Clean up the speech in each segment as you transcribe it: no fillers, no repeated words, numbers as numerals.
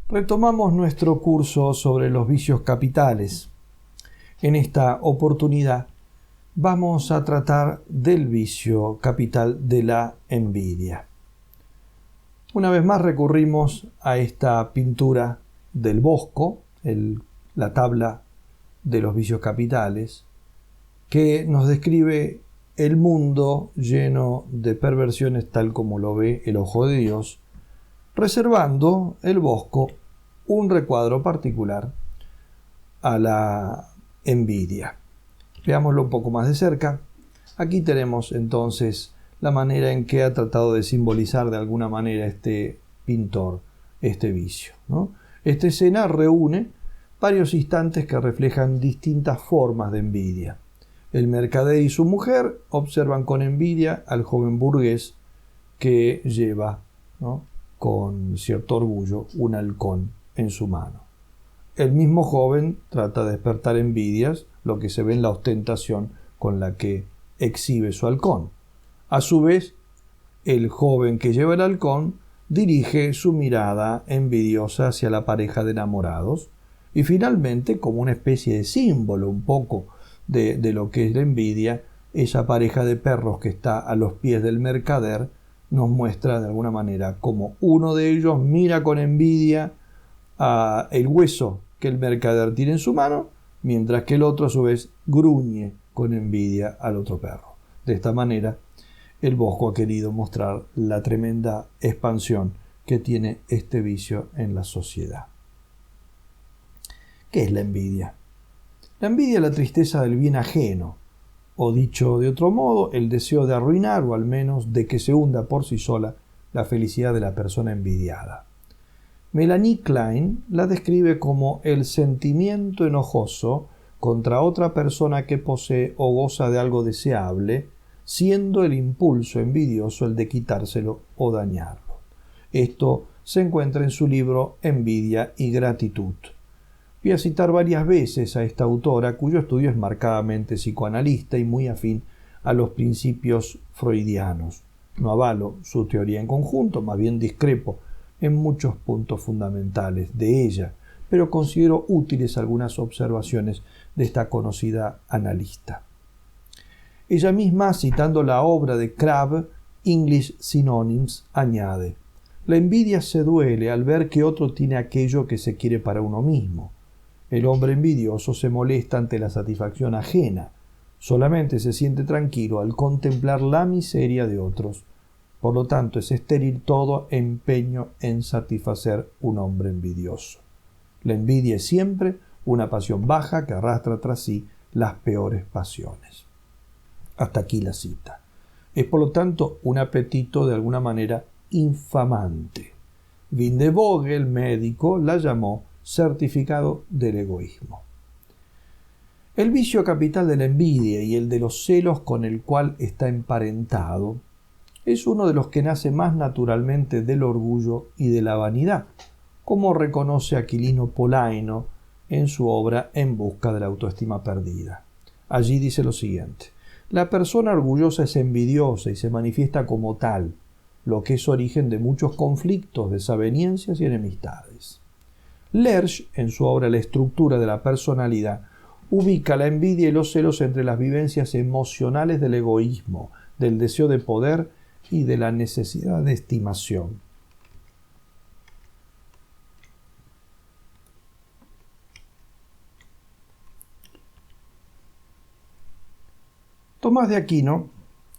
Retomamos nuestro curso sobre los vicios capitales. En esta oportunidad vamos a tratar del vicio capital de la envidia. Una vez más recurrimos a esta pintura del Bosco, la tabla de los vicios capitales, que nos describe el mundo lleno de perversiones tal como lo ve el ojo de Dios, reservando el Bosco un recuadro particular a la envidia. Veámoslo un poco más de cerca. Aquí tenemos entonces la manera en que ha tratado de simbolizar de alguna manera este pintor este vicio, ¿no? Esta escena reúne varios instantes que reflejan distintas formas de envidia. El mercader y su mujer observan con envidia al joven burgués que lleva, ¿no?, con cierto orgullo un halcón en su mano. El mismo joven trata de despertar envidias, lo que se ve en la ostentación con la que exhibe su halcón. A su vez, el joven que lleva el halcón dirige su mirada envidiosa hacia la pareja de enamorados y finalmente, como una especie de símbolo un poco de lo que es la envidia, esa pareja de perros que está a los pies del mercader nos muestra de alguna manera como uno de ellos mira con envidia a el hueso que el mercader tiene en su mano, mientras que el otro a su vez gruñe con envidia al otro perro. De esta manera, el Bosco ha querido mostrar la tremenda expansión que tiene este vicio en la sociedad. ¿Qué es la envidia? La envidia es la tristeza del bien ajeno, o dicho de otro modo, el deseo de arruinar o al menos de que se hunda por sí sola la felicidad de la persona envidiada. Melanie Klein la describe como el sentimiento enojoso contra otra persona que posee o goza de algo deseable, siendo el impulso envidioso el de quitárselo o dañarlo. Esto se encuentra en su libro Envidia y gratitud. Voy a citar varias veces a esta autora, cuyo estudio es marcadamente psicoanalista y muy afín a los principios freudianos. No avalo su teoría en conjunto, más bien discrepo en muchos puntos fundamentales de ella, pero considero útiles algunas observaciones de esta conocida analista. Ella misma, citando la obra de Crabbe, English Synonyms, añade: la envidia se duele al ver que otro tiene aquello que se quiere para uno mismo. El hombre envidioso se molesta ante la satisfacción ajena, solamente se siente tranquilo al contemplar la miseria de otros. Por lo tanto, es estéril todo empeño en satisfacer un hombre envidioso. La envidia es siempre una pasión baja que arrastra tras sí las peores pasiones. Hasta aquí la cita. Es por lo tanto un apetito de alguna manera infamante. Vindevogel, el médico, la llamó certificado del egoísmo. El vicio capital de la envidia y el de los celos con el cual está emparentado es uno de los que nace más naturalmente del orgullo y de la vanidad, como reconoce Aquilino Polaino en su obra En busca de la autoestima perdida. Allí dice lo siguiente: la persona orgullosa es envidiosa y se manifiesta como tal, lo que es origen de muchos conflictos, desavenencias y enemistades. Lerch, en su obra La estructura de la personalidad, ubica la envidia y los celos entre las vivencias emocionales del egoísmo, del deseo de poder y de la necesidad de estimación. Tomás de Aquino,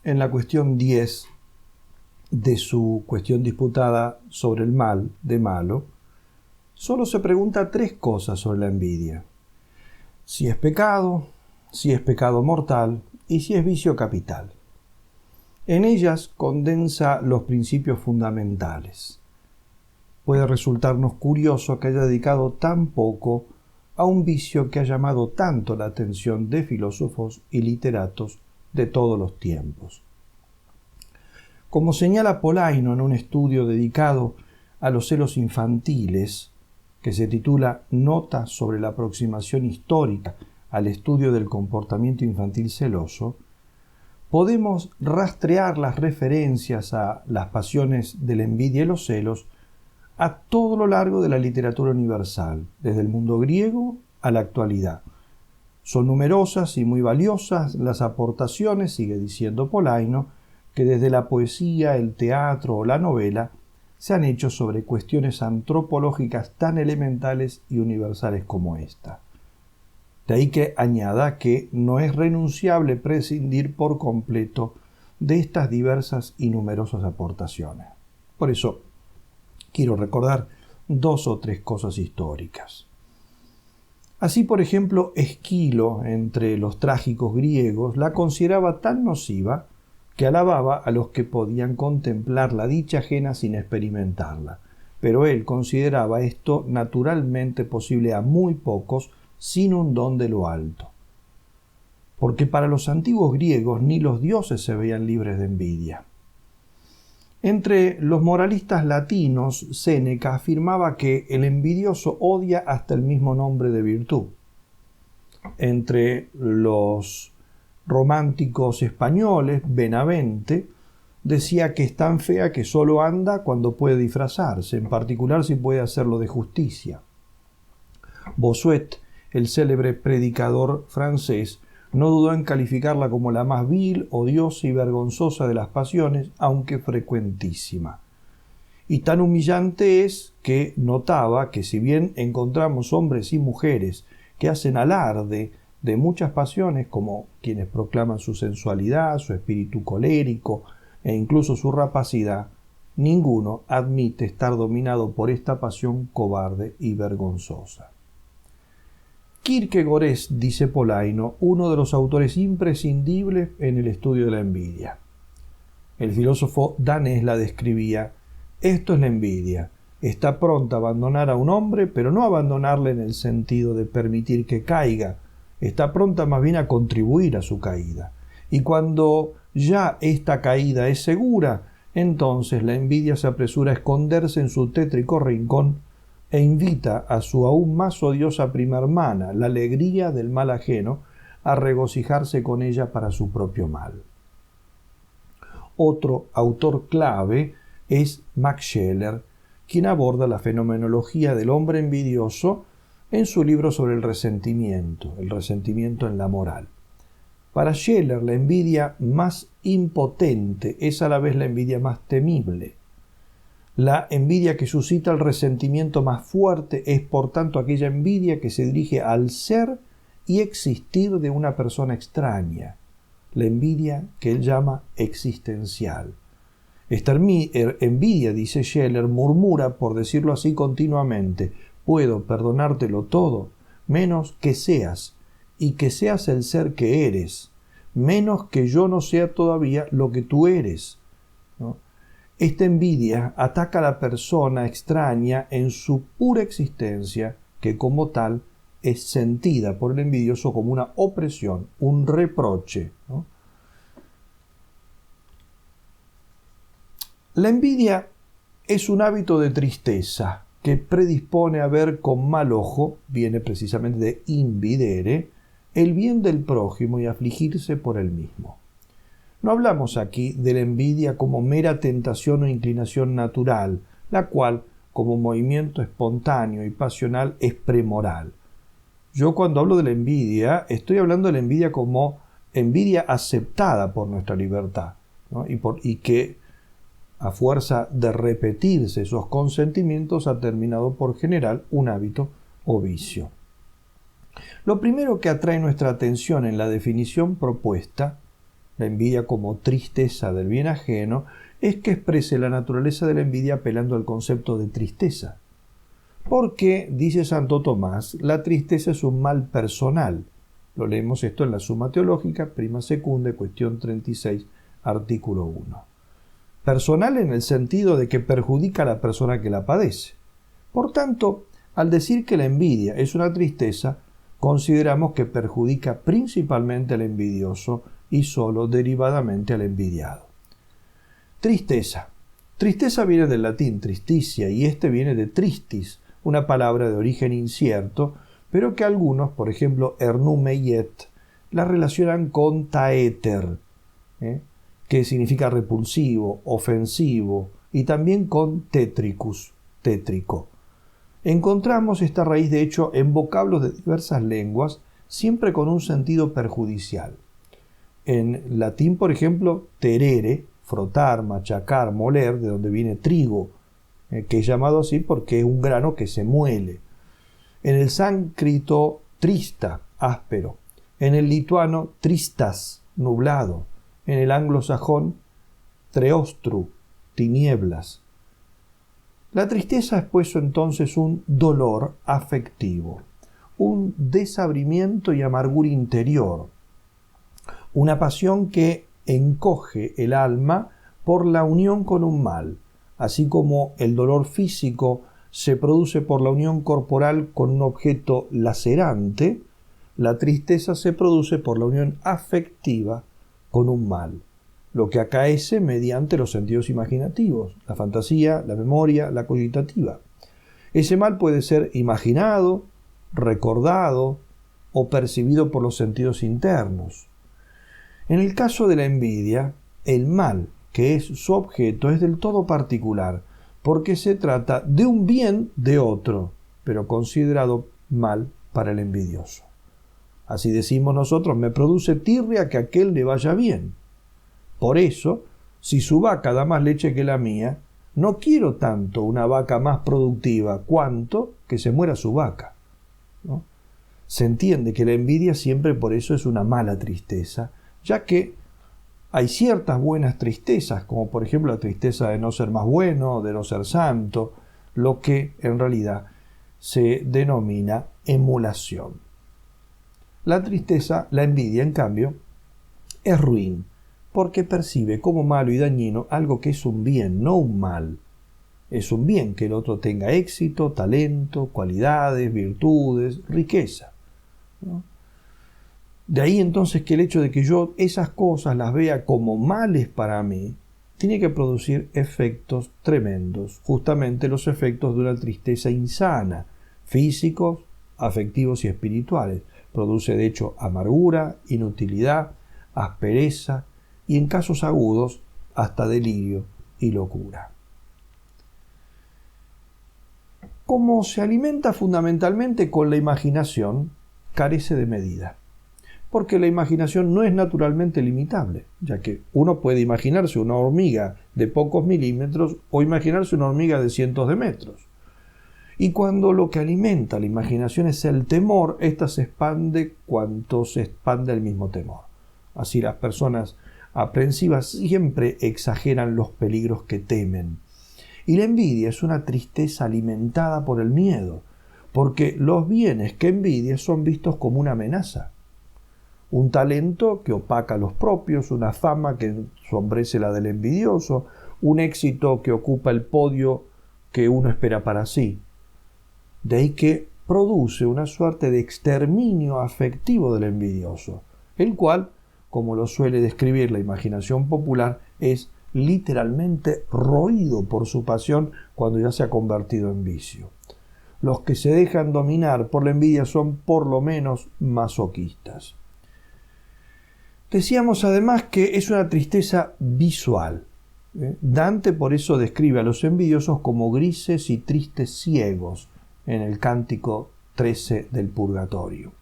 en la cuestión 10 de su cuestión disputada sobre el mal de malo, solo se pregunta 3 cosas sobre la envidia: si es pecado mortal y si es vicio capital. En ellas condensa los principios fundamentales. Puede resultarnos curioso que haya dedicado tan poco a un vicio que ha llamado tanto la atención de filósofos y literatos de todos los tiempos. Como señala Polaino en un estudio dedicado a los celos infantiles, que se titula Nota sobre la aproximación histórica al estudio del comportamiento infantil celoso, podemos rastrear las referencias a las pasiones de la envidia y los celos a todo lo largo de la literatura universal, desde el mundo griego a la actualidad. Son numerosas y muy valiosas las aportaciones, sigue diciendo Polaino, que desde la poesía, el teatro o la novela se han hecho sobre cuestiones antropológicas tan elementales y universales como esta. De ahí que añada que no es renunciable prescindir por completo de estas diversas y numerosas aportaciones. Por eso quiero recordar 2 o 3 cosas históricas. Así, por ejemplo, Esquilo, entre los trágicos griegos, la consideraba tan nociva que alababa a los que podían contemplar la dicha ajena sin experimentarla, pero él consideraba esto naturalmente posible a muy pocos sin un don de lo alto. Porque para los antiguos griegos ni los dioses se veían libres de envidia. Entre los moralistas latinos, Séneca afirmaba que el envidioso odia hasta el mismo nombre de virtud. Entre los románticos españoles, Benavente decía que es tan fea que solo anda cuando puede disfrazarse, en particular si puede hacerlo de justicia. Bossuet, el célebre predicador francés, no dudó en calificarla como la más vil, odiosa y vergonzosa de las pasiones, aunque frecuentísima. Y tan humillante es que notaba que si bien encontramos hombres y mujeres que hacen alarde de muchas pasiones, como quienes proclaman su sensualidad, su espíritu colérico e incluso su rapacidad, ninguno admite estar dominado por esta pasión cobarde y vergonzosa. Kierkegaard es, dice Polaino, uno de los autores imprescindibles en el estudio de la envidia. El filósofo danés la describía: esto es la envidia, está pronta a abandonar a un hombre, pero no abandonarle en el sentido de permitir que caiga, está pronta más bien a contribuir a su caída. Y cuando ya esta caída es segura, entonces la envidia se apresura a esconderse en su tétrico rincón e invita a su aún más odiosa prima hermana, la alegría del mal ajeno, a regocijarse con ella para su propio mal. Otro autor clave es Max Scheler, quien aborda la fenomenología del hombre envidioso en su libro sobre el resentimiento en la moral. Para Scheler, la envidia más impotente es a la vez la envidia más temible. La envidia que suscita el resentimiento más fuerte es, por tanto, aquella envidia que se dirige al ser y existir de una persona extraña, la envidia que él llama existencial. Esta envidia, dice Scheler, murmura, por decirlo así, continuamente: puedo perdonártelo todo, menos que seas, y que seas el ser que eres, menos que yo no sea todavía lo que tú eres, ¿no? Esta envidia ataca a la persona extraña en su pura existencia, que como tal es sentida por el envidioso como una opresión, un reproche, ¿no? La envidia es un hábito de tristeza que predispone a ver con mal ojo, viene precisamente de invidere, el bien del prójimo y afligirse por él mismo. No hablamos aquí de la envidia como mera tentación o inclinación natural, la cual, como movimiento espontáneo y pasional, es premoral. Yo cuando hablo de la envidia, estoy hablando de la envidia como envidia aceptada por nuestra libertad, ¿no? y que, a fuerza de repetirse esos consentimientos, ha terminado por generar un hábito o vicio. Lo primero que atrae nuestra atención en la definición propuesta, la envidia como tristeza del bien ajeno, es que exprese la naturaleza de la envidia apelando al concepto de tristeza. Porque, dice Santo Tomás, la tristeza es un mal personal. Lo leemos esto en la Suma Teológica, prima secunda, cuestión 36, artículo 1. Personal en el sentido de que perjudica a la persona que la padece. Por tanto, al decir que la envidia es una tristeza, consideramos que perjudica principalmente al envidioso y sólo derivadamente al envidiado. Tristeza. Tristeza viene del latín tristitia y este viene de tristis, una palabra de origen incierto, pero que algunos, por ejemplo Ernoult Millet, la relacionan con taeter, que significa repulsivo, ofensivo, y también con tétricus, tétrico. Encontramos esta raíz, de hecho, en vocablos de diversas lenguas, siempre con un sentido perjudicial. En latín, por ejemplo, terere, frotar, machacar, moler, de donde viene trigo, que es llamado así porque es un grano que se muele. En el sánscrito, trista, áspero. En el lituano, tristas, nublado. En el anglosajón, treostru, tinieblas. La tristeza es pues entonces un dolor afectivo, un desabrimiento y amargura interior, una pasión que encoge el alma por la unión con un mal, así como el dolor físico se produce por la unión corporal con un objeto lacerante, la tristeza se produce por la unión afectiva con un mal, lo que acaece mediante los sentidos imaginativos, la fantasía, la memoria, la cogitativa. Ese mal puede ser imaginado, recordado o percibido por los sentidos internos. En el caso de la envidia, el mal, que es su objeto, es del todo particular, porque se trata de un bien de otro, pero considerado mal para el envidioso. Así decimos nosotros, me produce tirria que a aquel le vaya bien. Por eso, si su vaca da más leche que la mía, no quiero tanto una vaca más productiva cuanto que se muera su vaca, ¿no? Se entiende que la envidia siempre por eso es una mala tristeza, ya que hay ciertas buenas tristezas, como por ejemplo la tristeza de no ser más bueno, de no ser santo, lo que en realidad se denomina emulación. La tristeza, la envidia, en cambio, es ruin, porque percibe como malo y dañino algo que es un bien, no un mal. Es un bien que el otro tenga éxito, talento, cualidades, virtudes, riqueza, ¿no? De ahí entonces que el hecho de que yo esas cosas las vea como males para mí, tiene que producir efectos tremendos, justamente los efectos de una tristeza insana, físicos, afectivos y espirituales. Produce de hecho amargura, inutilidad, aspereza y en casos agudos hasta delirio y locura. Como se alimenta fundamentalmente con la imaginación, carece de medida. Porque la imaginación no es naturalmente limitable, ya que uno puede imaginarse una hormiga de pocos milímetros o imaginarse una hormiga de cientos de metros. Y cuando lo que alimenta la imaginación es el temor, ésta se expande cuanto se expande el mismo temor. Así las personas aprensivas siempre exageran los peligros que temen. Y la envidia es una tristeza alimentada por el miedo, porque los bienes que envidia son vistos como una amenaza. Un talento que opaca a los propios, una fama que ensombrece la del envidioso, un éxito que ocupa el podio que uno espera para sí. De ahí que produce una suerte de exterminio afectivo del envidioso, el cual, como lo suele describir la imaginación popular, es literalmente roído por su pasión cuando ya se ha convertido en vicio. Los que se dejan dominar por la envidia son por lo menos masoquistas. Decíamos además que es una tristeza visual. Dante por eso describe a los envidiosos como grises y tristes ciegos en el Cántico 13 del Purgatorio.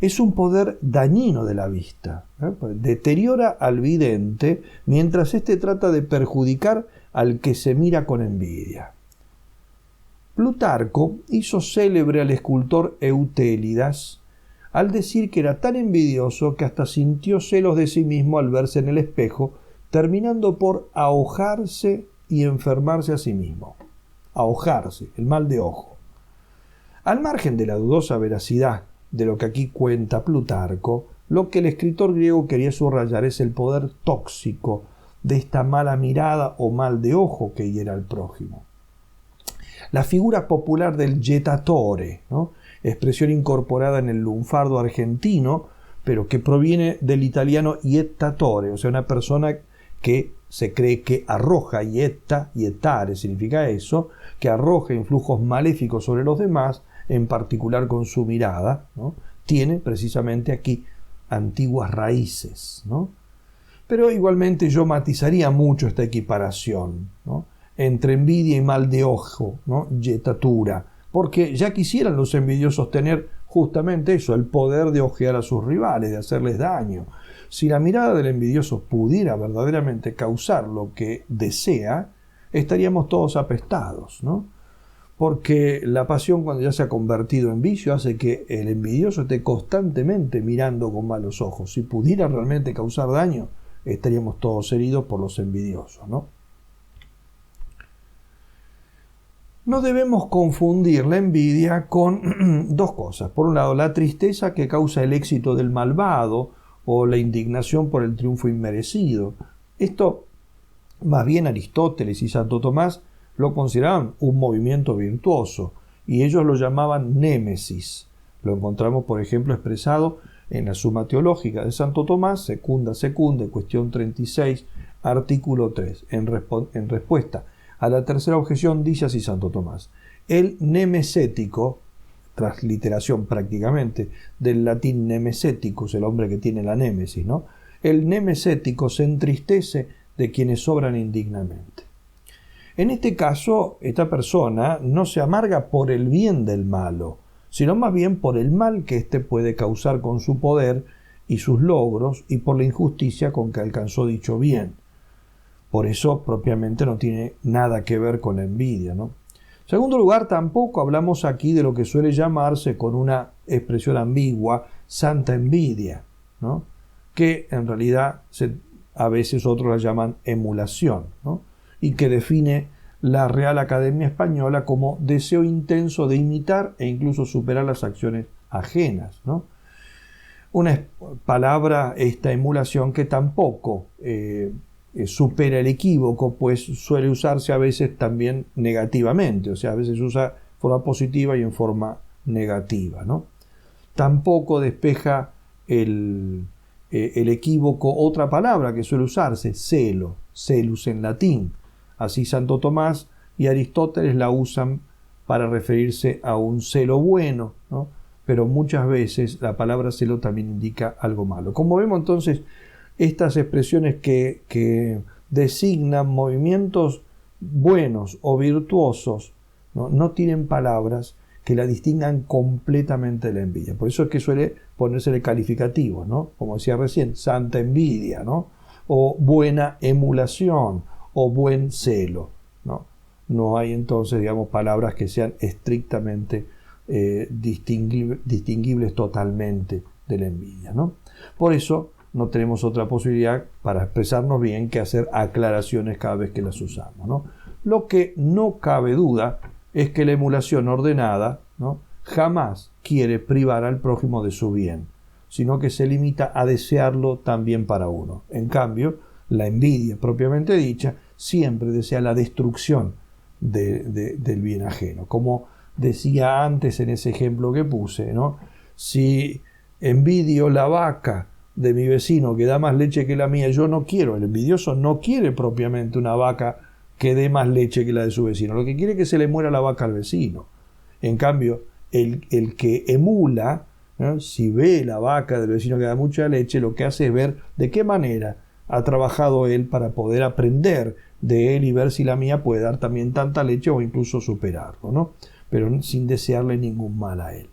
Es un poder dañino de la vista. Deteriora al vidente mientras éste trata de perjudicar al que se mira con envidia. Plutarco hizo célebre al escultor Eutélidas al decir que era tan envidioso que hasta sintió celos de sí mismo al verse en el espejo, terminando por ahojarse y enfermarse a sí mismo. Ahojarse, el mal de ojo. Al margen de la dudosa veracidad de lo que aquí cuenta Plutarco, lo que el escritor griego quería subrayar es el poder tóxico de esta mala mirada o mal de ojo que hiera al prójimo. La figura popular del jettatore, ¿no?, expresión incorporada en el lunfardo argentino, pero que proviene del italiano jettatore, o sea, una persona que se cree que arroja, jettare significa eso, que arroja influjos maléficos sobre los demás, en particular con su mirada, ¿no? Tiene precisamente aquí antiguas raíces, ¿no? Pero igualmente yo matizaría mucho esta equiparación, ¿no? entre envidia y mal de ojo, ¿no? Yetatura, porque ya quisieran los envidiosos tener justamente eso, el poder de ojear a sus rivales, de hacerles daño. Si la mirada del envidioso pudiera verdaderamente causar lo que desea, estaríamos todos apestados, ¿no? Porque la pasión, cuando ya se ha convertido en vicio, hace que el envidioso esté constantemente mirando con malos ojos. Si pudiera realmente causar daño, estaríamos todos heridos por los envidiosos, ¿no? No debemos confundir la envidia con dos cosas. Por un lado, la tristeza que causa el éxito del malvado o la indignación por el triunfo inmerecido. Esto, más bien Aristóteles y Santo Tomás lo consideraban un movimiento virtuoso y ellos lo llamaban némesis. Lo encontramos, por ejemplo, expresado en la Suma Teológica de Santo Tomás, secunda, cuestión 36, artículo 3. En respuesta a la tercera objeción dice así Santo Tomás: el nemesético, transliteración prácticamente del latín nemeseticus, el hombre que tiene la némesis, ¿no? El nemesético se entristece de quienes obran indignamente. En este caso, esta persona no se amarga por el bien del malo, sino más bien por el mal que éste puede causar con su poder y sus logros y por la injusticia con que alcanzó dicho bien. Por eso propiamente no tiene nada que ver con la envidia, ¿no? En segundo lugar, tampoco hablamos aquí de lo que suele llamarse, con una expresión ambigua, santa envidia, ¿no? Que en realidad a veces otros la llaman emulación, ¿no? Y que define la Real Academia Española como deseo intenso de imitar e incluso superar las acciones ajenas, ¿no? Una palabra, esta emulación, que tampoco supera el equívoco, pues suele usarse a veces también negativamente, o sea, a veces se usa en forma positiva y en forma negativa, ¿no? Tampoco despeja el equívoco otra palabra que suele usarse, celo, celus en latín. Así Santo Tomás y Aristóteles la usan para referirse a un celo bueno, ¿no? Pero muchas veces la palabra celo también indica algo malo. Como vemos entonces, estas expresiones que designan movimientos buenos o virtuosos, no tienen palabras que la distingan completamente de la envidia. Por eso es que suele ponérsele calificativos, ¿no? Como decía recién, santa envidia, ¿no? O buena emulación, o buen celo, ¿no? No hay entonces, digamos, palabras que sean estrictamente distinguibles totalmente de la envidia, ¿no? Por eso no tenemos otra posibilidad para expresarnos bien que hacer aclaraciones cada vez que las usamos, ¿no? Lo que no cabe duda es que la emulación ordenada, ¿no?, jamás quiere privar al prójimo de su bien, sino que se limita a desearlo también para uno. En cambio, la envidia propiamente dicha siempre desea la destrucción del bien ajeno. Como decía antes en ese ejemplo que puse, ¿no? Si envidio la vaca de mi vecino que da más leche que la mía, yo no quiero, el envidioso no quiere propiamente una vaca que dé más leche que la de su vecino, lo que quiere es que se le muera la vaca al vecino. En cambio, el que emula, ¿no?, si ve la vaca del vecino que da mucha leche, lo que hace es ver de qué manera ha trabajado él para poder aprender de él y ver si la mía puede dar también tanta leche o incluso superarlo, ¿no? Pero sin desearle ningún mal a él.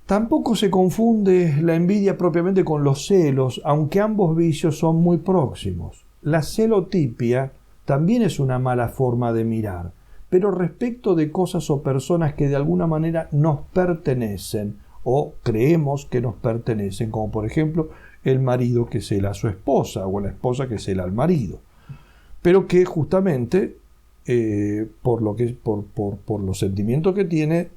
Tampoco se confunde la envidia propiamente con los celos, aunque ambos vicios son muy próximos. La celotipia también es una mala forma de mirar, pero respecto de cosas o personas que de alguna manera nos pertenecen o creemos que nos pertenecen, como por ejemplo el marido que cela a su esposa o la esposa que cela al marido, pero que justamente por los sentimientos que tiene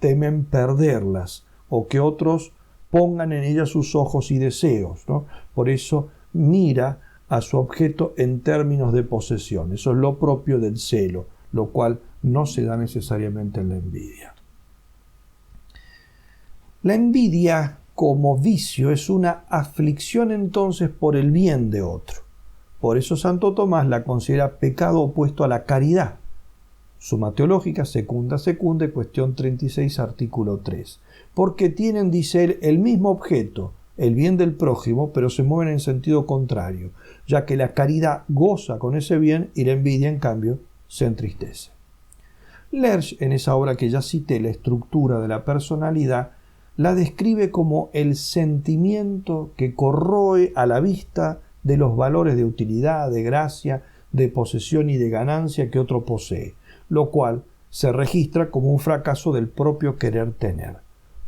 temen perderlas o que otros pongan en ellas sus ojos y deseos, ¿no? Por eso mira a su objeto en términos de posesión. Eso es lo propio del celo, lo cual no se da necesariamente en la envidia. La envidia como vicio es una aflicción entonces por el bien de otro. Por eso Santo Tomás la considera pecado opuesto a la caridad. Suma Teológica, secunda, cuestión 36, artículo 3. Porque tienen, dice él, el mismo objeto, el bien del prójimo, pero se mueven en sentido contrario, ya que la caridad goza con ese bien y la envidia, en cambio, se entristece. Lerch, en esa obra que ya cité, La estructura de la personalidad, la describe como el sentimiento que corroe a la vista de los valores de utilidad, de gracia, de posesión y de ganancia que otro posee, lo cual se registra como un fracaso del propio querer tener.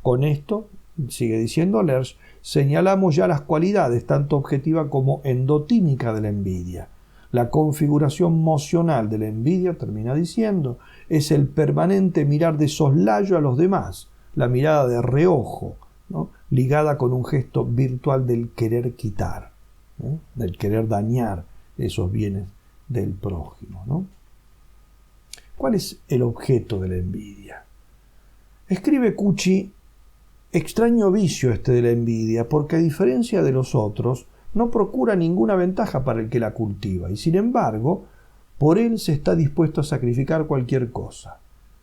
Con esto, sigue diciendo Lerch, señalamos ya las cualidades tanto objetiva como endotímica de la envidia. La configuración mocional de la envidia, termina diciendo, es el permanente mirar de soslayo a los demás, la mirada de reojo, ¿no?, ligada con un gesto virtual del querer quitar, ¿no?, del querer dañar esos bienes del prójimo, ¿no? ¿Cuál es el objeto de la envidia? Escribe Cucci: extraño vicio este de la envidia, porque a diferencia de los otros, no procura ninguna ventaja para el que la cultiva, y sin embargo, por él se está dispuesto a sacrificar cualquier cosa.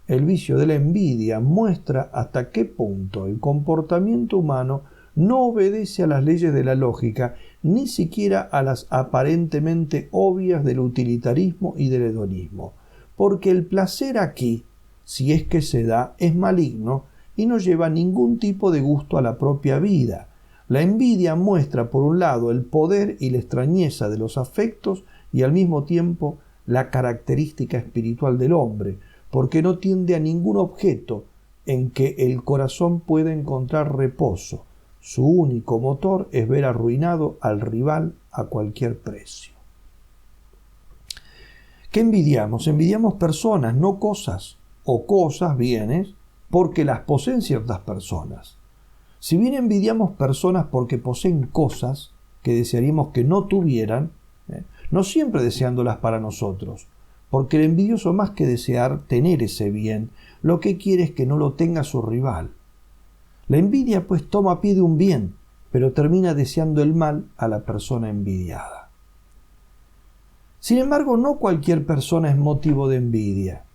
El vicio de la envidia muestra hasta qué punto el comportamiento humano no obedece a las leyes de la lógica, ni siquiera a las aparentemente obvias del utilitarismo y del hedonismo, porque el placer aquí, si es que se da, es maligno y no lleva ningún tipo de gusto a la propia vida. La envidia muestra, por un lado, el poder y la extrañeza de los afectos y al mismo tiempo la característica espiritual del hombre, porque no tiende a ningún objeto en que el corazón pueda encontrar reposo. Su único motor es ver arruinado al rival a cualquier precio. ¿Qué envidiamos? Envidiamos personas, no cosas, o cosas, bienes, porque las poseen ciertas personas. Si bien envidiamos personas porque poseen cosas que desearíamos que no tuvieran, no siempre deseándolas para nosotros, porque el envidioso, más que desear tener ese bien, lo que quiere es que no lo tenga su rival. La envidia pues toma pie de un bien, pero termina deseando el mal a la persona envidiada. Sin embargo, no cualquier persona es motivo de envidia.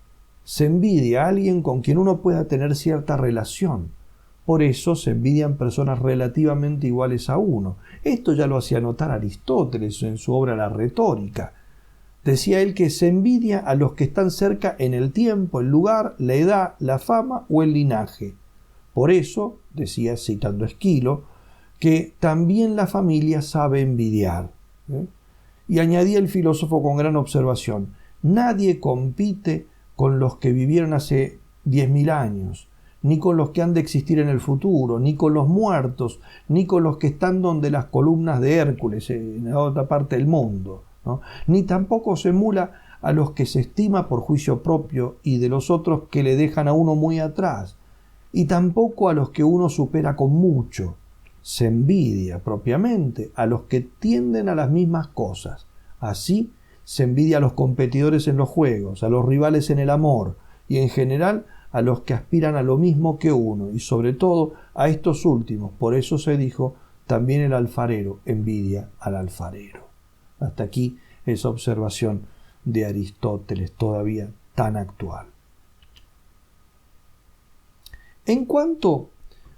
Se envidia a alguien con quien uno pueda tener cierta relación. Por eso se envidian personas relativamente iguales a uno. Esto ya lo hacía notar Aristóteles en su obra La Retórica. Decía él que se envidia a los que están cerca en el tiempo, el lugar, la edad, la fama o el linaje. Por eso, decía citando a Esquilo, que también la familia sabe envidiar. Y añadía el filósofo con gran observación: nadie compite con los que vivieron hace 10.000 años, ni con los que han de existir en el futuro, ni con los muertos, ni con los que están donde las columnas de Hércules, en la otra parte del mundo, ¿no? Ni tampoco se emula a los que se estima por juicio propio y de los otros que le dejan a uno muy atrás, y tampoco a los que uno supera con mucho. Se envidia propiamente a los que tienden a las mismas cosas. Así se envidia a los competidores en los juegos, a los rivales en el amor y en general a los que aspiran a lo mismo que uno, y sobre todo a estos últimos. Por eso se dijo: también el alfarero envidia al alfarero. Hasta aquí esa observación de Aristóteles, todavía tan actual. En cuanto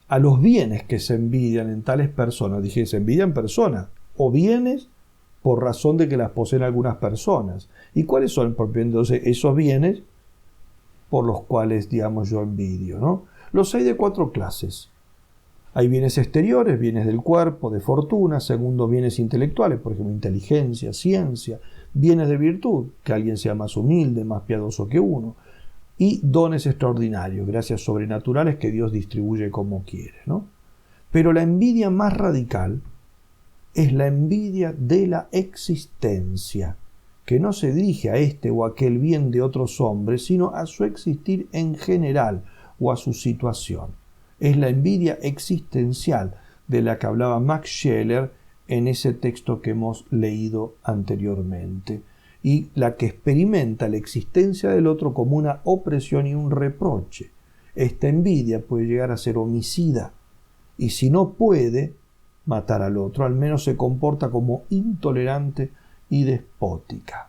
a los bienes que se envidian en tales personas, dije, se envidian personas o bienes por razón de que las poseen algunas personas. ¿Y cuáles son entonces esos bienes por los cuales, digamos, yo envidio, ¿no? Los hay de 4 clases. Hay bienes exteriores, bienes del cuerpo, de fortuna; segundo, bienes intelectuales, por ejemplo, inteligencia, ciencia; bienes de virtud, que alguien sea más humilde, más piadoso que uno; y dones extraordinarios, gracias sobrenaturales que Dios distribuye como quiere, ¿no? Pero la envidia más radical es la envidia de la existencia, que no se dirige a este o aquel bien de otros hombres, sino a su existir en general o a su situación. Es la envidia existencial de la que hablaba Max Scheler en ese texto que hemos leído anteriormente, y la que experimenta la existencia del otro como una opresión y un reproche. Esta envidia puede llegar a ser homicida, y si no puede matar al otro, al menos se comporta como intolerante y despótica.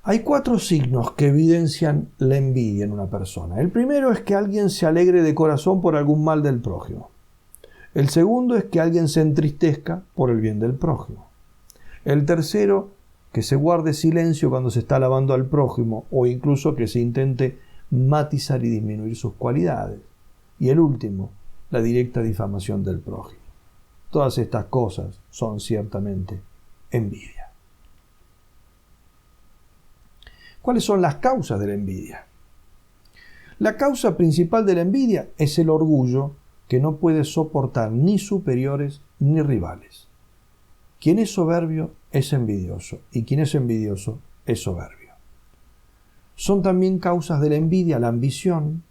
Hay 4 signos que evidencian la envidia en una persona. El primero es que alguien se alegre de corazón por algún mal del prójimo. El segundo es que alguien se entristezca por el bien del prójimo. El tercero, que se guarde silencio cuando se está alabando al prójimo o incluso que se intente matizar y disminuir sus cualidades. Y el último, la directa difamación del prójimo. Todas estas cosas son ciertamente envidia. ¿Cuáles son las causas de la envidia? La causa principal de la envidia es el orgullo que no puede soportar ni superiores ni rivales. Quien es soberbio es envidioso y quien es envidioso es soberbio. Son también causas de la envidia la ambición,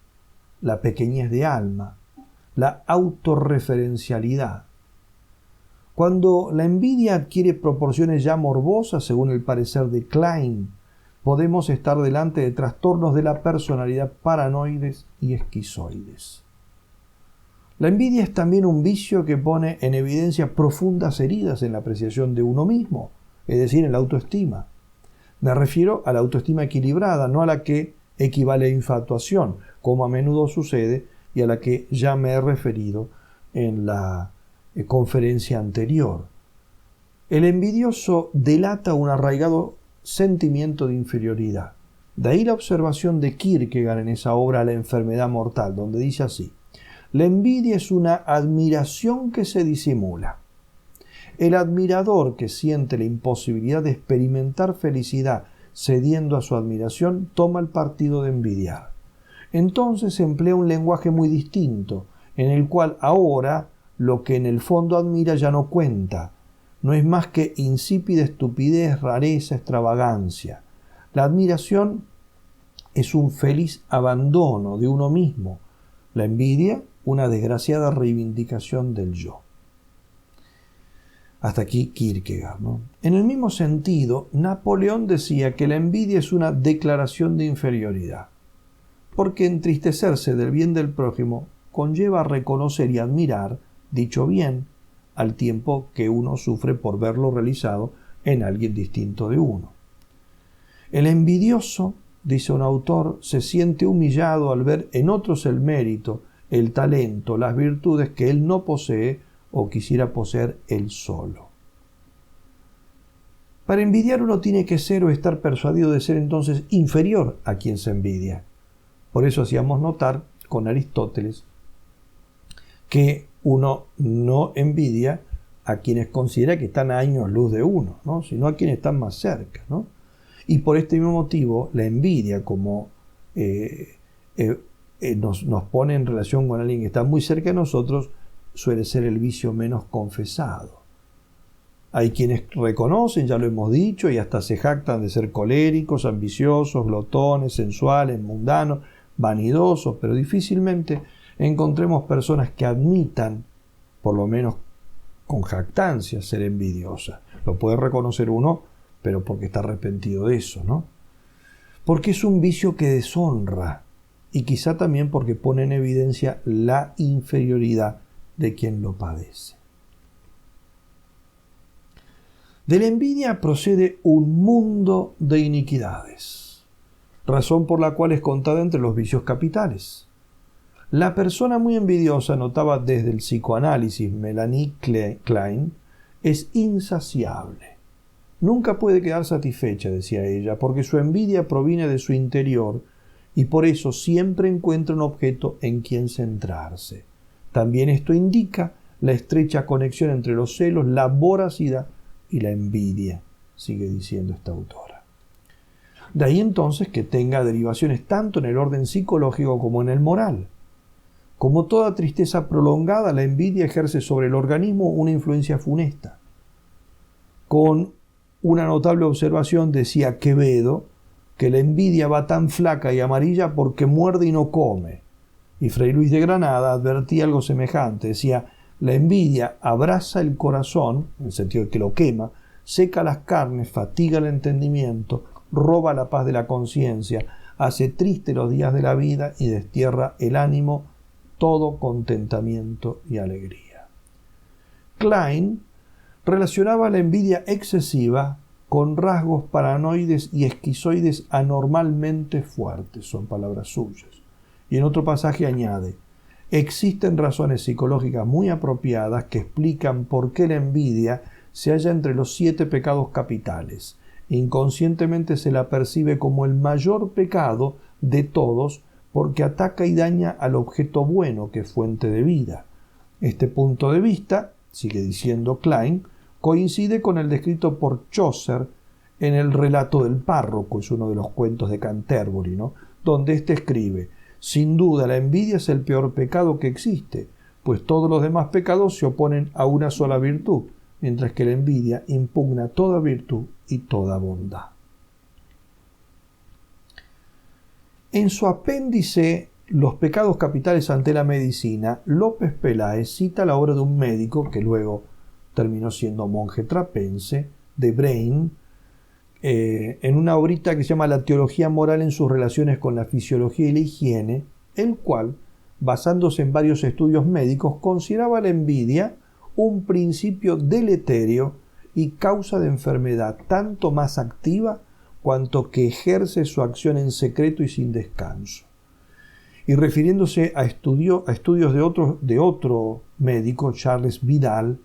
la pequeñez de alma, la autorreferencialidad. Cuando la envidia adquiere proporciones ya morbosas, según el parecer de Klein, podemos estar delante de trastornos de la personalidad paranoides y esquizoides. La envidia es también un vicio que pone en evidencia profundas heridas en la apreciación de uno mismo, es decir, en la autoestima. Me refiero a la autoestima equilibrada, no a la que equivale a infatuación, como a menudo sucede y a la que ya me he referido en la conferencia anterior. El envidioso delata un arraigado sentimiento de inferioridad. De ahí la observación de Kierkegaard en esa obra La enfermedad mortal, donde dice así: la envidia es una admiración que se disimula. El admirador que siente la imposibilidad de experimentar felicidad cediendo a su admiración toma el partido de envidiar. Entonces emplea un lenguaje muy distinto, en el cual ahora lo que en el fondo admira ya no cuenta. No es más que insípida estupidez, rareza, extravagancia. La admiración es un feliz abandono de uno mismo. La envidia, una desgraciada reivindicación del yo. Hasta aquí Kierkegaard, ¿no? En el mismo sentido, Napoleón decía que la envidia es una declaración de inferioridad, porque entristecerse del bien del prójimo conlleva reconocer y admirar dicho bien, al tiempo que uno sufre por verlo realizado en alguien distinto de uno. El envidioso, dice un autor, se siente humillado al ver en otros el mérito, el talento, las virtudes que él no posee o quisiera poseer él solo. Para envidiar uno tiene que ser o estar persuadido de ser entonces inferior a quien se envidia. Por eso hacíamos notar con Aristóteles que uno no envidia a quienes considera que están a años luz de uno, ¿no? Sino a quienes están más cerca, ¿no? Y por este mismo motivo, la envidia, como nos pone en relación con alguien que está muy cerca de nosotros, suele ser el vicio menos confesado. Hay quienes reconocen, ya lo hemos dicho, y hasta se jactan de ser coléricos, ambiciosos, glotones, sensuales, mundanos, vanidosos, pero difícilmente encontremos personas que admitan, por lo menos con jactancia, ser envidiosas. Lo puede reconocer uno, pero porque está arrepentido de eso, ¿no? Porque es un vicio que deshonra, y quizá también porque pone en evidencia la inferioridad de quien lo padece. De la envidia procede un mundo de iniquidades, razón por la cual es contada entre los vicios capitales. La persona muy envidiosa, notaba desde el psicoanálisis Melanie Klein, es insaciable. Nunca puede quedar satisfecha, decía ella, porque su envidia proviene de su interior y por eso siempre encuentra un objeto en quien centrarse. También esto indica la estrecha conexión entre los celos, la voracidad y la envidia, sigue diciendo esta autora. De ahí entonces que tenga derivaciones tanto en el orden psicológico como en el moral. Como toda tristeza prolongada, la envidia ejerce sobre el organismo una influencia funesta. Con una notable observación decía Quevedo que la envidia va tan flaca y amarilla porque muerde y no come. Y Fray Luis de Granada advertía algo semejante, decía: la envidia abrasa el corazón, en el sentido de que lo quema, seca las carnes, fatiga el entendimiento, roba la paz de la conciencia, hace triste los días de la vida y destierra el ánimo, todo contentamiento y alegría. Klein relacionaba la envidia excesiva con rasgos paranoides y esquizoides anormalmente fuertes, son palabras suyas. Y en otro pasaje añade: Existen razones psicológicas muy apropiadas que explican por qué la envidia se halla entre los 7 pecados capitales. Inconscientemente se la percibe como el mayor pecado de todos porque ataca y daña al objeto bueno que es fuente de vida. Este punto de vista, sigue diciendo Klein, coincide con el descrito por Chaucer en el relato del párroco, es uno de los cuentos de Canterbury, ¿no? Donde éste escribe: sin duda la envidia es el peor pecado que existe, pues todos los demás pecados se oponen a una sola virtud, mientras que la envidia impugna toda virtud y toda bondad. En su apéndice Los pecados capitales ante la medicina, López Peláez cita la obra de un médico que luego terminó siendo monje trapense, de Brain, en una obrita que se llama La teología moral en sus relaciones con la fisiología y la higiene, el cual, basándose en varios estudios médicos, consideraba la envidia un principio deleterio y causa de enfermedad tanto más activa cuanto que ejerce su acción en secreto y sin descanso. Y refiriéndose a estudios de otro médico, Charles Vidal,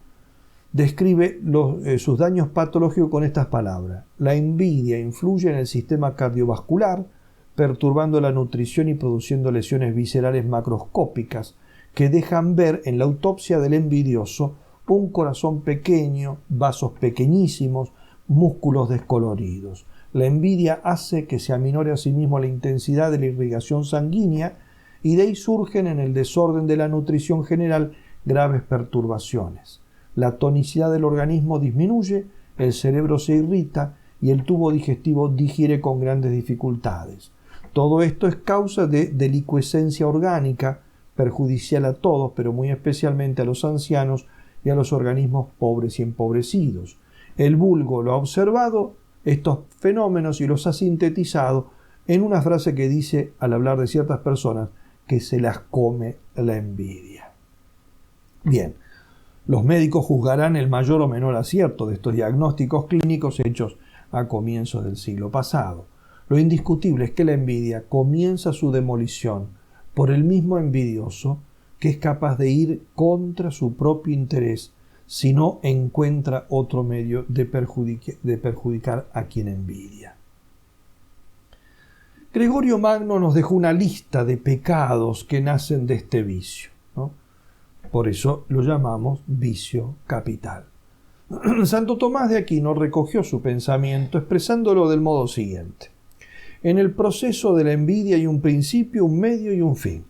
describe sus daños patológicos con estas palabras: la envidia influye en el sistema cardiovascular, perturbando la nutrición y produciendo lesiones viscerales macroscópicas que dejan ver en la autopsia del envidioso un corazón pequeño, vasos pequeñísimos, músculos descoloridos. La envidia hace que se aminore a sí mismo la intensidad de la irrigación sanguínea y de ahí surgen en el desorden de la nutrición general graves perturbaciones. La tonicidad del organismo disminuye, el cerebro se irrita y el tubo digestivo digiere con grandes dificultades. Todo esto es causa de delicuescencia orgánica, perjudicial a todos, pero muy especialmente a los ancianos y a los organismos pobres y empobrecidos. El vulgo lo ha observado, estos fenómenos, y los ha sintetizado en una frase que dice, al hablar de ciertas personas, que se las come la envidia. Bien, los médicos juzgarán el mayor o menor acierto de estos diagnósticos clínicos hechos a comienzos del siglo pasado. Lo indiscutible es que la envidia comienza su demolición por el mismo envidioso, que es capaz de ir contra su propio interés si no encuentra otro medio de perjudicar a quien envidia. Gregorio Magno nos dejó una lista de pecados que nacen de este vicio, ¿no? Por eso lo llamamos vicio capital. Santo Tomás de Aquino recogió su pensamiento expresándolo del modo siguiente: en el proceso de la envidia hay un principio, un medio y un fin.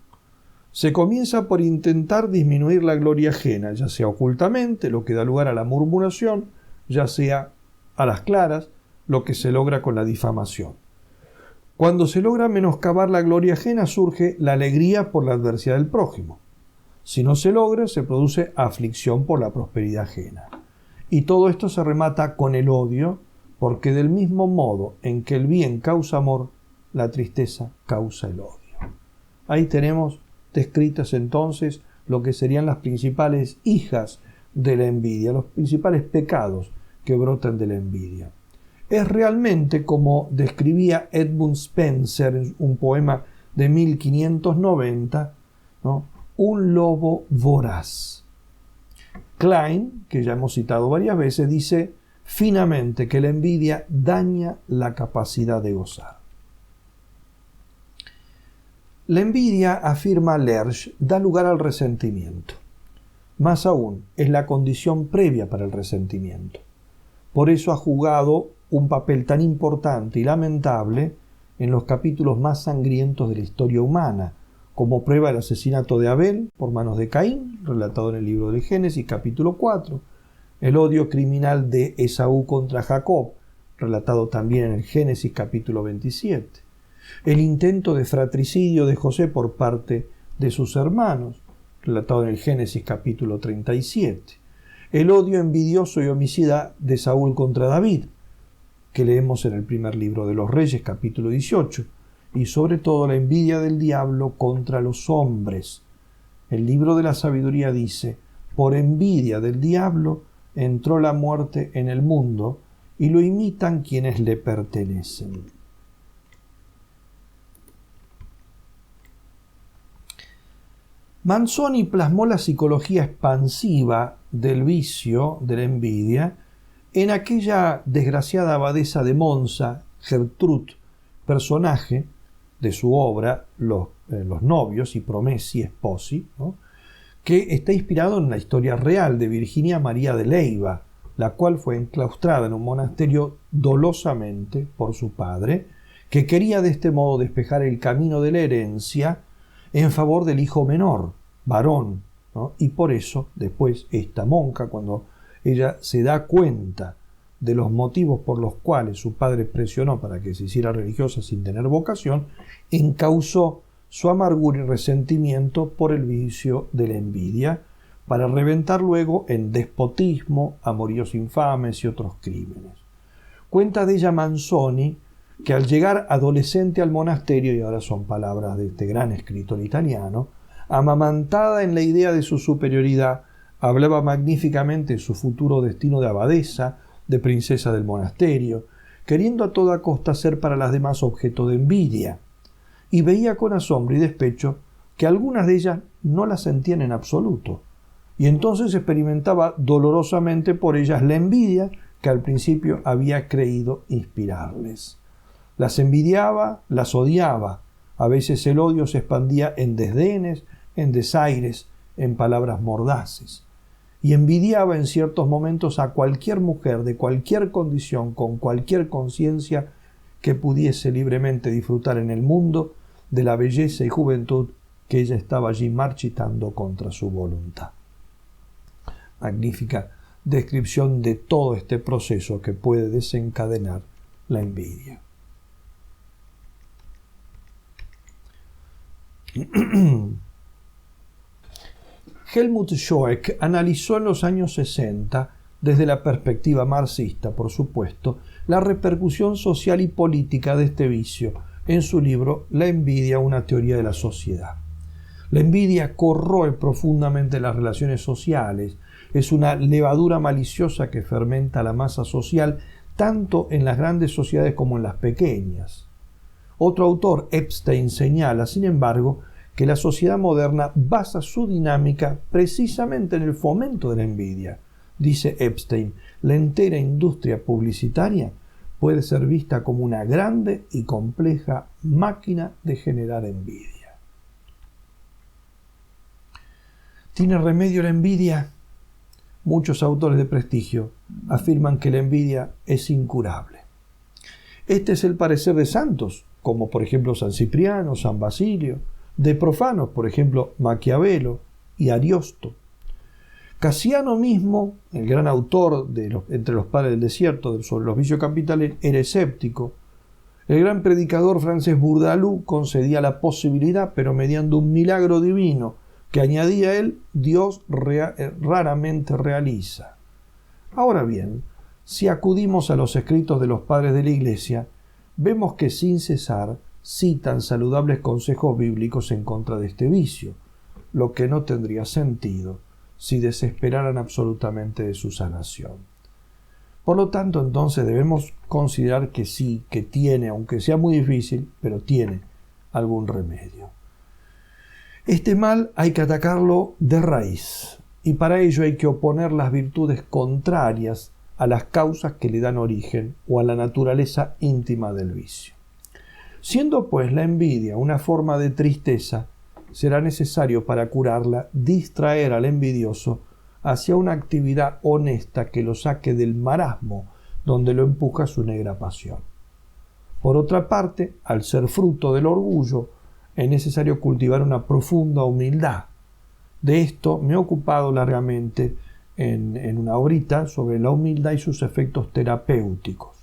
Se comienza por intentar disminuir la gloria ajena, ya sea ocultamente, lo que da lugar a la murmuración, ya sea a las claras, lo que se logra con la difamación. Cuando se logra menoscabar la gloria ajena, surge la alegría por la adversidad del prójimo. Si no se logra, se produce aflicción por la prosperidad ajena. Y todo esto se remata con el odio, porque del mismo modo en que el bien causa amor, la tristeza causa el odio. Ahí tenemos descritas entonces lo que serían las principales hijas de la envidia, los principales pecados que brotan de la envidia. Es realmente, como describía Edmund Spencer en un poema de 1590, ¿no?, un lobo voraz. Klein, que ya hemos citado varias veces, dice finamente que la envidia daña la capacidad de gozar. La envidia, afirma Lerch, da lugar al resentimiento. Más aún, es la condición previa para el resentimiento. Por eso ha jugado un papel tan importante y lamentable en los capítulos más sangrientos de la historia humana, como prueba el asesinato de Abel por manos de Caín, relatado en el libro del Génesis, capítulo 4, el odio criminal de Esaú contra Jacob, relatado también en el Génesis, capítulo 27, el intento de fratricidio de José por parte de sus hermanos, relatado en el Génesis, capítulo 37, el odio envidioso y homicida de Saúl contra David, que leemos en el primer libro de los Reyes, capítulo 18, y sobre todo la envidia del diablo contra los hombres. El libro de la sabiduría dice: por envidia del diablo entró la muerte en el mundo, y lo imitan quienes le pertenecen. Manzoni plasmó la psicología expansiva del vicio, de la envidia, en aquella desgraciada abadesa de Monza, Gertrude, personaje de su obra Los novios, i Promessi Sposi, ¿no?, que está inspirado en la historia real de Virginia María de Leyva, la cual fue enclaustrada en un monasterio dolosamente por su padre, que quería de este modo despejar el camino de la herencia en favor del hijo menor, varón, ¿no? Y por eso, después, esta monja, cuando ella se da cuenta de los motivos por los cuales su padre presionó para que se hiciera religiosa sin tener vocación, encausó su amargura y resentimiento por el vicio de la envidia, para reventar luego en despotismo, amoríos infames y otros crímenes. Cuenta de ella Manzoni que al llegar adolescente al monasterio, y ahora son palabras de este gran escritor italiano, amamantada en la idea de su superioridad, hablaba magníficamente de su futuro destino de abadesa, de princesa del monasterio, queriendo a toda costa ser para las demás objeto de envidia, y veía con asombro y despecho que algunas de ellas no la sentían en absoluto, y entonces experimentaba dolorosamente por ellas la envidia que al principio había creído inspirarles. Las envidiaba, las odiaba, a veces el odio se expandía en desdenes, en desaires, en palabras mordaces, y envidiaba en ciertos momentos a cualquier mujer de cualquier condición, con cualquier conciencia, que pudiese libremente disfrutar en el mundo de la belleza y juventud que ella estaba allí marchitando contra su voluntad. Magnífica descripción de todo este proceso que puede desencadenar la envidia. Helmut Schoeck analizó en los años 60, desde la perspectiva marxista, por supuesto, la repercusión social y política de este vicio en su libro La envidia, una teoría de la sociedad. La envidia corroe profundamente las relaciones sociales, es una levadura maliciosa que fermenta la masa social tanto en las grandes sociedades como en las pequeñas. Otro autor, Epstein, señala, sin embargo, que la sociedad moderna basa su dinámica precisamente en el fomento de la envidia. Dice Epstein, la entera industria publicitaria puede ser vista como una grande y compleja máquina de generar envidia. ¿Tiene remedio la envidia? Muchos autores de prestigio afirman que la envidia es incurable. Este es el parecer de santos, como por ejemplo San Cipriano, San Basilio, de profanos, por ejemplo Maquiavelo y Ariosto. Casiano mismo, el gran autor de Entre los padres del desierto sobre los vicios capitales, era escéptico. El gran predicador francés Bourdaloue concedía la posibilidad, pero mediante un milagro divino que añadía él, Dios raramente realiza. Ahora bien, si acudimos a los escritos de los padres de la Iglesia, vemos que sin cesar citan saludables consejos bíblicos en contra de este vicio, lo que no tendría sentido si desesperaran absolutamente de su sanación. Por lo tanto, entonces debemos considerar que sí, que tiene, aunque sea muy difícil, pero tiene algún remedio. Este mal hay que atacarlo de raíz, y para ello hay que oponer las virtudes contrarias a las causas que le dan origen o a la naturaleza íntima del vicio. Siendo pues la envidia una forma de tristeza, será necesario para curarla distraer al envidioso hacia una actividad honesta que lo saque del marasmo donde lo empuja su negra pasión. Por otra parte, al ser fruto del orgullo, es necesario cultivar una profunda humildad. De esto me he ocupado largamente en una obrita sobre la humildad y sus efectos terapéuticos.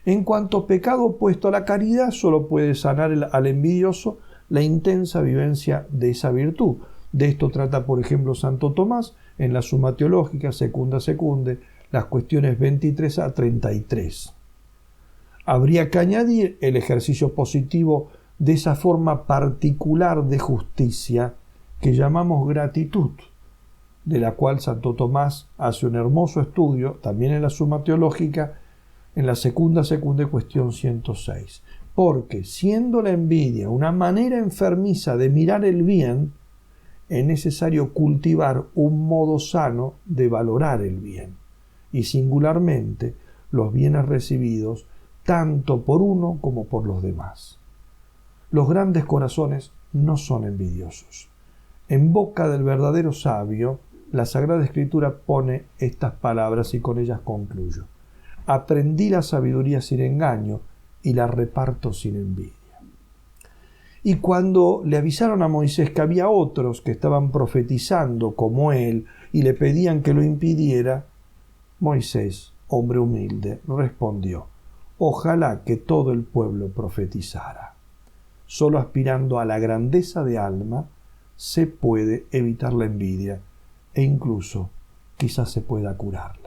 En cuanto a pecado opuesto a la caridad, solo puede sanar al envidioso la intensa vivencia de esa virtud. De esto trata, por ejemplo, Santo Tomás en la Summa Teológica, Secunda Secunde, las cuestiones 23 a 33. Habría que añadir el ejercicio positivo de esa forma particular de justicia que llamamos gratitud, de la cual Santo Tomás hace un hermoso estudio, también en la Summa Teológica, en la Secunda Secunde, cuestión 106. Porque, siendo la envidia una manera enfermiza de mirar el bien, es necesario cultivar un modo sano de valorar el bien, y singularmente los bienes recibidos tanto por uno como por los demás. Los grandes corazones no son envidiosos. En boca del verdadero sabio, la Sagrada Escritura pone estas palabras y con ellas concluyo. Aprendí la sabiduría sin engaño y la reparto sin envidia. Y cuando le avisaron a Moisés que había otros que estaban profetizando como él y le pedían que lo impidiera, Moisés, hombre humilde, respondió: ojalá que todo el pueblo profetizara. Solo aspirando a la grandeza de alma se puede evitar la envidia e incluso quizás se pueda curarla.